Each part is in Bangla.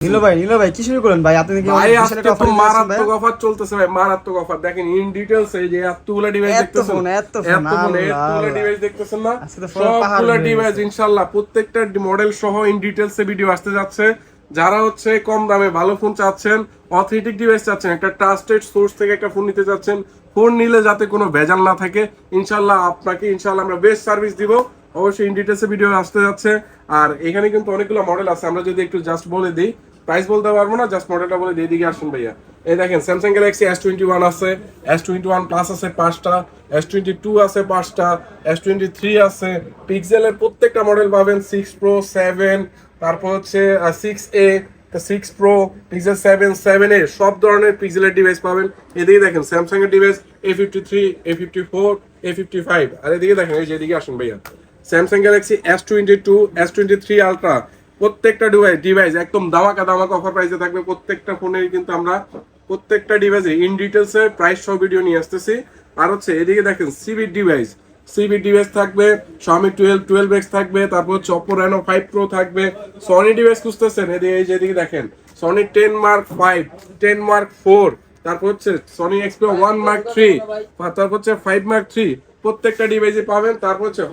নীলো ভাই কি শুরু করলেন ভাই? আপনি কি ভাই আজকে তো মারাত্মক অফার চলতেছে ভাই, মারাত্মক অফার। দেখেন ইন ডিটেইলস এই যে এতগুলো ডিভাইস দেখতেছেন, এতগুলো ডিভাইস দেখতেছেন না, সবগুলো ডিভাইস ইনশাআল্লাহ প্রত্যেকটা মডেল সহ ইন ডিটেইলস এ ভিডিও আসতে যাচ্ছে। যারা হচ্ছে কম দামে ভালো ফোন চাচ্ছেন, অথেন্টিক ডিভাইস চাচ্ছেন, একটা ট্রাস্টেড সোর্স থেকে একটা ফোন নিতে চাচ্ছেন, ফোন নিলে যাতে কোনো ভেজাল না থাকে, ইনশাআল্লাহ আপনাকে ইনশাআল্লাহ আমরা বেস্ট সার্ভিস দিব। অবশ্যই ইন ডিটেইলস এ ভিডিও আসতে যাচ্ছে। আর এখানে কিন্তু অনেকগুলো মডেল আছে, আমরা যদি একটু জাস্ট বলে দিই, প্রাইস বলতে পারবো না, জাস্ট মডেলটা বলে দিই। এদিকে আসুন ভাইয়া, এই দেখেন স্যামসাং গ্যালাক্সি S21 আছে, S21 প্লাস আছে 5টা, S22 আছে 5টা, S23 আছে। পিক্সেলের প্রত্যেকটা মডেল পাবেন, 6 Pro 7, তারপর হচ্ছে 6A, 6 Pro, পিক্সেল 7, 7A, সব ধরনের পিক্সেলের ডিভাইস পাবেন। এদিকে দেখেন স্যামসাং এর ডিভাইস A53, A54, A55। আর এদিকে দেখেন, এই যে এদিকে আসুন ভাইয়া, Samsung Galaxy S22, S23 ultra, প্রত্যেকটা ডিভাইস একদম ধামাকা অফার প্রাইসে থাকবে। প্রত্যেকটা ফোনের কিন্তু আমরা প্রত্যেকটা ডিভাইসে ইন ডিটেইলস এ প্রাইস সহ ভিডিও নিয়ে আসতেছি। আর হচ্ছে এদিকে দেখেন সিবি ডিভাইস থাকবে, Xiaomi 12X থাকবে, তারপর হচ্ছে Oppo Reno 5 Pro থাকবে। সনি ডিভাইস খুঁজতেছেন, এদিকে এই যে এদিকে দেখেন সনি 10 Mark 5, 10 Mark 4, তারপর হচ্ছে সনি Xperia 1 Mark 3, তারপর হচ্ছে 5 Mark 3, প্রত্যেকটা ডিভাইসে পাবেন। তারপর হচ্ছে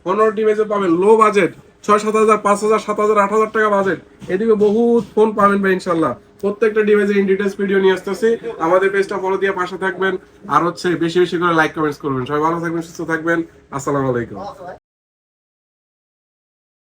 হনরের ডিভাইসে পাবেন লো বাজেট, 6-7 হাজার, 5 হাজার, 7 হাজার, 8 হাজার টাকা বাজেট। এদিকে বহুত ফোন পাবেন ভাই ইনশাল্লাহ। প্রত্যেকটা ডিভাইসের ইন ডিটেইলস ভিডিও নিয়ে আসতেছি। আমাদের পেজটা ফলো দিয়ে পাশে থাকবেন। আর হচ্ছে বেশি বেশি করে লাইক কমেন্টস করবেন। সবাই ভালো থাকবেন, সুস্থ থাকবেন। আসসালামু আলাইকুম।